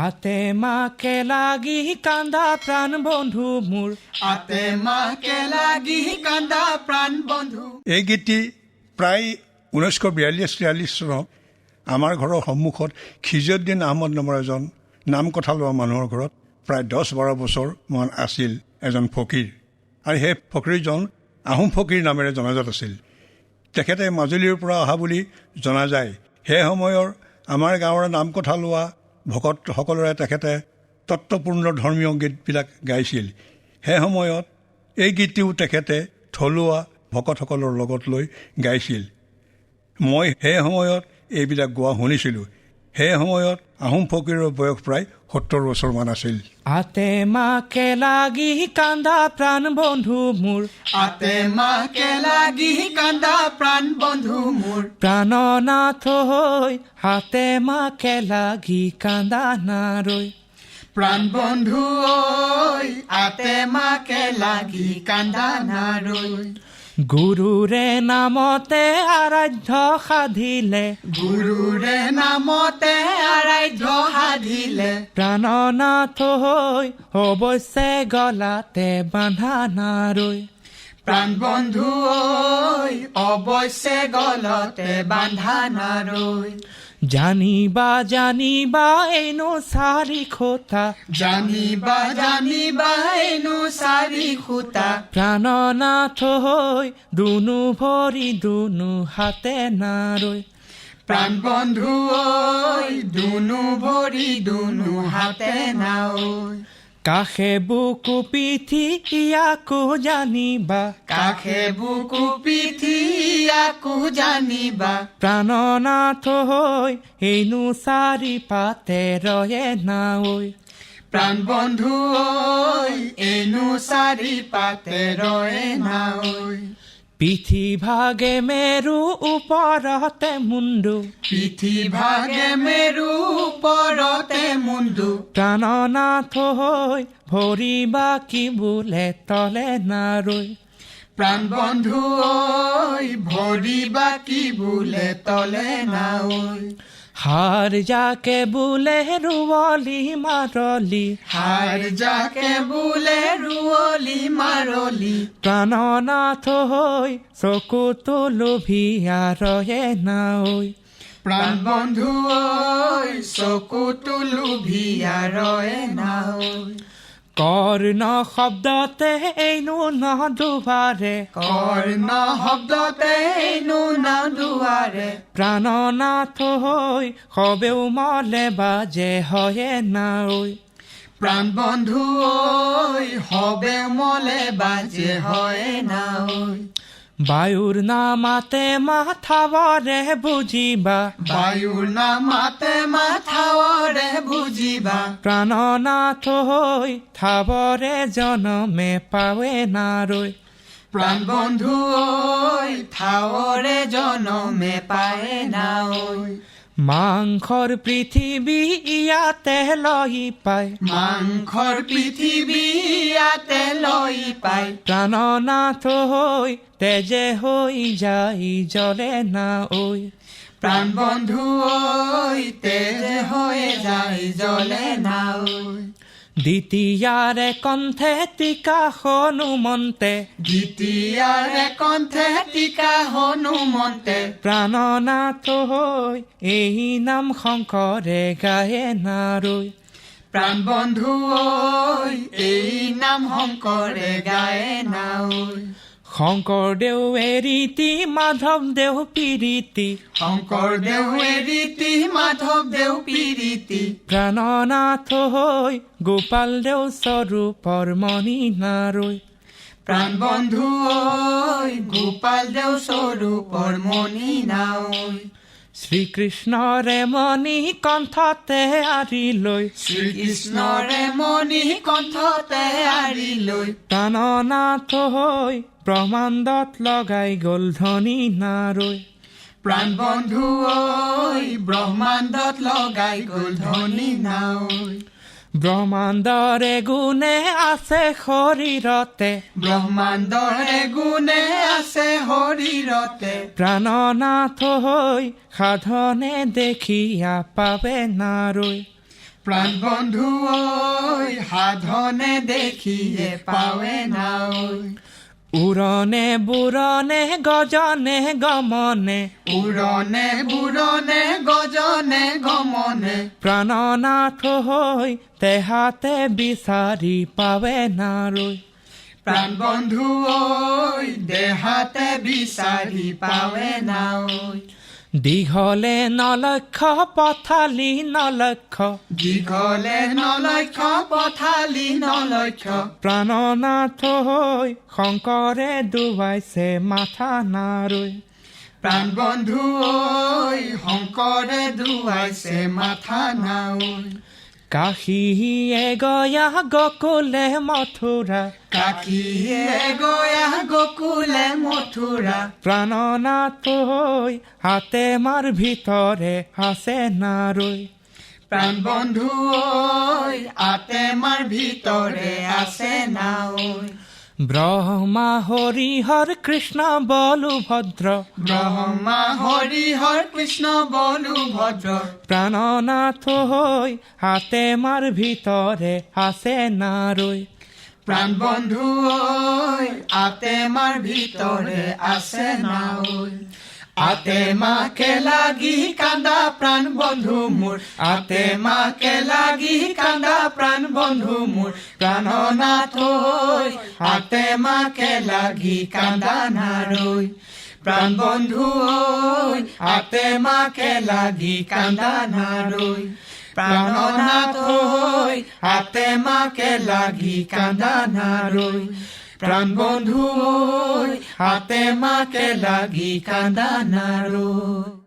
আতে মাকে লাগি কান্দা প্ৰাণ বন্ধু মোৰ আতে মাকে লাগি কান্দা প্ৰাণ বন্ধু। এই গীতটি প্ৰায় 1942-43 চনত আমাৰ ঘৰৰ সন্মুখত খিজুদ্দিন আহমদ নামৰ এজন নাম কথা লোৱা মানুহৰ ঘৰত প্ৰায় 10-12 বছৰমান আছিল এজন ফকীৰ, আৰু সেই ফকীৰজন আহোম ফকীৰ নামেৰে জনাজাত আছিল। তেখেতে মাজুলীৰ পৰা অহা বুলি জনা যায়। সেই সময়ৰ আমাৰ গাঁৱৰ নাম কথা লোৱা ভকতসকলৰে তেখেতে তত্ত্বপূৰ্ণ ধৰ্মীয় গীতবিলাক গাইছিল। সেই সময়ত এই গীতটিও তেখেতে থলুৱা ভকতসকলৰ লগত লৈ গাইছিল। মই সেই সময়ত এইবিলাক গোৱা শুনিছিলোঁ। সেই সময়ত আহোম ফকীৰৰ বয়স প্ৰায় 70 বছৰমান আছিল। আতে মাকে লাগি কান্দা প্ৰাণ বন্ধু মোৰ আতে মাকে লাগি কান্দা প্ৰাণ বন্ধু মোৰ প্ৰাণনাথ হৈ হাতে মাকে লাগি কান্দা নাৰৈ প্ৰাণ বন্ধু ঐ আতে মাকে লাগি কান্দা নাৰৈ গুৰুৰে নামতে আৰাধ্য সাধিলে গুৰুৰে নামতে আৰাধ্য সাধিলে প্ৰাণনাথ হৈ অৱশ্যে গলাতে বান্ধা নাৰৈ প্ৰাণ বন্ধু ঐ অৱশ্যে গলতে বান্ধা নাৰৈ জানিবা জানিবা এনো চাৰি খোটা জানিবা জানিবা এনো চাৰি খুটা প্ৰাণনাথ হৈ দুনু ভৰি দুনু হাতে নাৰৈ প্ৰাণ বন্ধু ঐ দুনু ভৰি দুনু হাতে নাৱৈ কাষে বুকু পিঠি ইয়াকো জানিবা কাষে বুকু পিঠি ইয়াকো জানিবা প্ৰাণনাথ হৈ এনো চাৰি পাতে ৰয়ে নাৱৈ প্ৰাণ বন্ধু ঐ এনো চাৰি পাতে ৰয়ে নাৱৈ পিঠি ভাগে মেৰু ওপৰতে মুণ্ডু পিঠি ভাগে মেৰু ওপৰতে মুণ্ডু প্ৰাণনাথ হৈ ভৰি বাকি বোলে তলে নাৰৈ প্ৰাণ বন্ধু ঐ ভৰি বাকি বোলে তলে নাৱৈ হাৰ যাকে বোলে ৰুৱলি মাৰলি হাৰ যাকে বোলে ৰুৱলি মাৰলি প্ৰাণনাথ হৈ চকুতো লোভিয়া ৰয়ে নাৱৈ প্ৰাণ বন্ধু ঐ চকুতো লোভিয়া ৰয়ে নাৱৈ কৰ্ণ শব্দতে এনো নদুৱাৰে কৰ্ণ শব্দতে এনো নদুৱাৰে প্ৰাণনাথ হৈ সবেও মলে বাজে হয়ে নাৱৈ প্ৰাণ বন্ধু ঐ সবে মলে বাজে হয় নাৱৈ বায়ুৰ নামাতে মাথাৱৰে বুজিবা বায়ুৰ নামাতে মাথাৱৰে বুজিবা প্ৰাণনাথ হৈ থাৱৰে জনমে পাৱে নাৰৈ প্ৰাণ বন্ধু ঐ থাৱৰে জনমে পায় নাৱৈ মাংসৰ পৃথিৱী ইয়াতে লৈ পায় মাংসৰ পৃথিৱী ইয়াতে লৈ পায় প্ৰাণনাথ হৈ তেজে হৈ যাই জ্বলে নাৱৈ প্ৰাণ বন্ধু ঐ তেজে হৈ যায় জ্বলে নাৱৈ দ্বিতীয়াৰে কণ্ঠে টিকা হনুমন্তে দ্বিতীয়াৰে কণ্ঠে টিকা হনুমন্তে প্ৰাণনাথ হৈ এই নাম শংকৰে গায়ে নাৰৈ প্ৰাণ বন্ধু ঐ এই নাম শংকৰে গায়ে নাৱৈ শংকৰদেৱে ৰীতি মাধৱদেৱ পীৰিতি শংকৰদেৱে ৰীতি মাধৱদেৱ পীৰিতি প্ৰাণনাথ হৈ গোপালদেৱ স্বৰূপৰ মণি নাৰৈ প্ৰাণ বন্ধু ঐ গোপালদেৱ স্বৰূপৰ মণি নাৱৈ শ্ৰীকৃষ্ণৰে মণি কণ্ঠতে আৰি লৈ শ্ৰীকৃষ্ণৰে মণি কণ্ঠতে আৰি লৈ প্ৰাণনাথ হৈ ব্ৰহ্মাণ্ডত লগাই গ'ল ধ্বনি নাৰৈ প্ৰাণ বন্ধু ঐ ব্ৰহ্মাণ্ডত লগাই গ'ল ধ্বনি নাৱৈ ব্ৰহ্মাণ্ডৰে গুণে আছে শৰীৰতে ব্ৰহ্মাণ্ডৰে গুণে আছে শৰীৰতে প্ৰাণনাথ হৈ সাধনে দেখিয়া পাবে নাৰৈ প্ৰাণ বন্ধু ঐ সাধনে দেখিয়ে পাৱে না ঐ উৰণে বুৰণে গজনে গমনে উৰণে বুৰণে গজনে গমনে প্ৰাণনাথ হৈ তেহাতে বিচাৰি পাৱে না ৰৈ প্ৰাণ বন্ধু ঐ দেহাতে বিচাৰি পাৱে না ঐ দীঘলে নলক্ষ্য পথালি নলক্ষ্য দীঘলে নলক্ষ্য পথালি নলক্ষ্য প্ৰাণনাথ হৈ শংকৰে ডুবাইছে মাথা নাৰৈ প্ৰাণ বন্ধু ঐ শংকৰে ডুবাইছে মাথা না ঐ কাশীয়ে গয়া গকুলে মথুৰা কাকীয়ে গয়া গকুলে মথুৰা প্ৰাণনাথ হৈ হাতে মাৰ ভিতৰে আছে নাৰৈ প্ৰাণ বন্ধু ঐ আতেমাৰ ভিতৰে আছে না ঐ ব্ৰহ্মা হৰিহৰ কৃষ্ণ বলুভদ্ৰ ব্ৰহ্মা হৰিহৰ কৃষ্ণ বলুভদ্ৰ প্ৰাণনাথ হৈ হাতে মাৰ ভিতৰে আছে নাৰৈ প্ৰাণ বন্ধু ঐ আতেমাৰ ভিতৰে আছে না ঐ আতেমাকে লাগি কান্দা প্ৰাণ বন্ধু মোৰ আতেমাকে লাগি কান্দা প্ৰাণ বন্ধু মোৰ প্ৰাণনাথ ঐ আতেমাকে লাগি কান্দা নাৰৈ প্ৰাণ বন্ধু ঐ আতেমাকে লাগি কান্দা নাৰৈ প্ৰাণনাথ ঐ আতেমাকে লাগি কান্দা নাৰৈ প্ৰাণ বন্ধু ঐ আতেমাকে লাগি কান্দা নাৰৈ